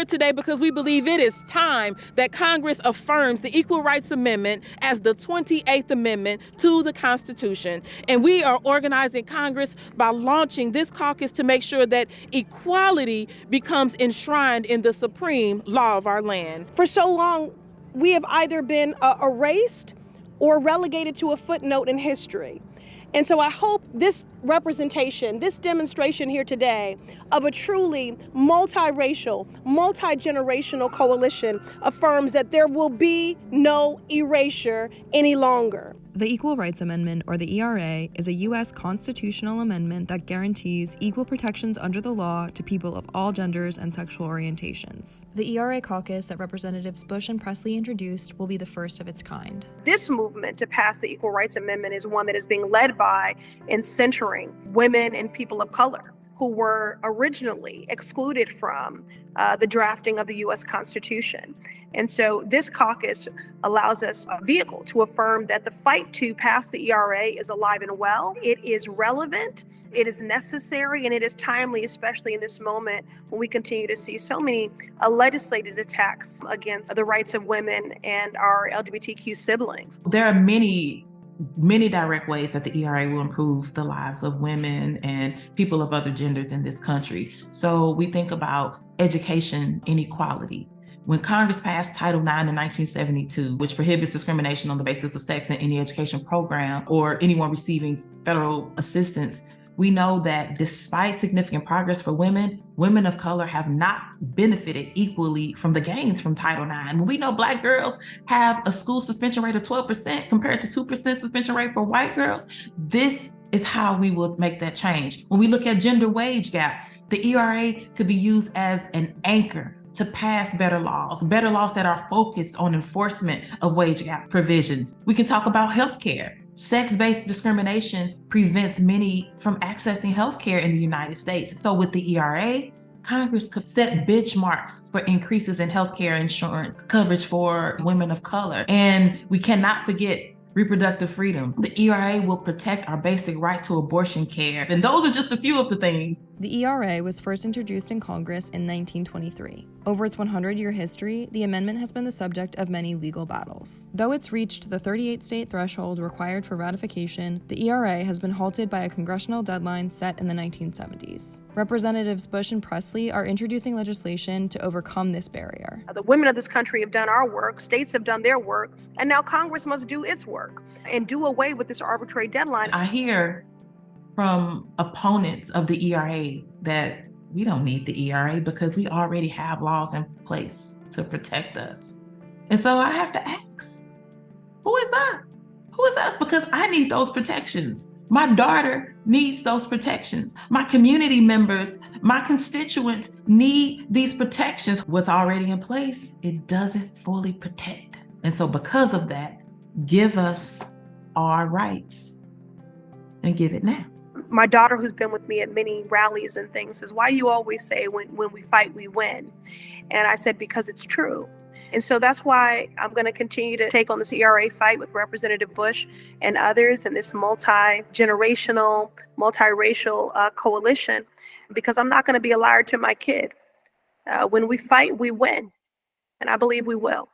today because we believe it is time that Congress affirms the Equal Rights Amendment as the 28th Amendment to the Constitution. And we are organizing Congress by launching this caucus to make sure that equality becomes enshrined in the supreme law of our land. For so long, we have either been erased or relegated to a footnote in history. And so I hope this representation, this demonstration here today of a truly multiracial, multi-generational coalition affirms that there will be no erasure any longer. The Equal Rights Amendment, or the ERA, is a U.S. constitutional amendment that guarantees equal protections under the law to people of all genders and sexual orientations. The ERA caucus that Representatives Bush and Presley introduced will be the first of its kind. This movement to pass the Equal Rights Amendment is one that is being led by and centering women and people of color who were originally excluded from the drafting of the U.S. Constitution. And so this caucus allows us a vehicle to affirm that the fight to pass the ERA is alive and well. It is relevant, it is necessary, and it is timely, especially in this moment when we continue to see so many legislated attacks against the rights of women and our LGBTQ siblings. There are many direct ways that the ERA will improve the lives of women and people of other genders in this country. So we think about education inequality. When Congress passed Title IX in 1972, which prohibits discrimination on the basis of sex in any education program or anyone receiving federal assistance, we know that despite significant progress for women, women of color have not benefited equally from the gains from Title IX. We know Black girls have a school suspension rate of 12% compared to 2% suspension rate for white girls. This is how we will make that change. When we look at gender wage gap, the ERA could be used as an anchor to pass better laws that are focused on enforcement of wage gap provisions. We can talk about healthcare. Sex-based discrimination prevents many from accessing healthcare in the United States. So with the ERA, Congress could set benchmarks for increases in healthcare insurance coverage for women of color. And we cannot forget reproductive freedom. The ERA will protect our basic right to abortion care. And those are just a few of the things. The ERA was first introduced in Congress in 1923. Over its 100-year history, the amendment has been the subject of many legal battles. Though it's reached the 38-state threshold required for ratification, the ERA has been halted by a congressional deadline set in the 1970s. Representatives Bush and Presley are introducing legislation to overcome this barrier. The women of this country have done our work, states have done their work, and now Congress must do its work and do away with this arbitrary deadline. I hear from opponents of the ERA that we don't need the ERA because we already have laws in place to protect us. And so I have to ask, who is us? Who is us? Because I need those protections. My daughter needs those protections. My community members, my constituents need these protections. What's already in place, it doesn't fully protect. And so because of that, give us our rights and give it now. My daughter, who's been with me at many rallies and things, says, why you always say when we fight, we win? And I said, because it's true. And so that's why I'm going to continue to take on this ERA fight with Representative Bush and others and this multi-generational, multiracial coalition, because I'm not going to be a liar to my kid. When we fight, we win. And I believe we will.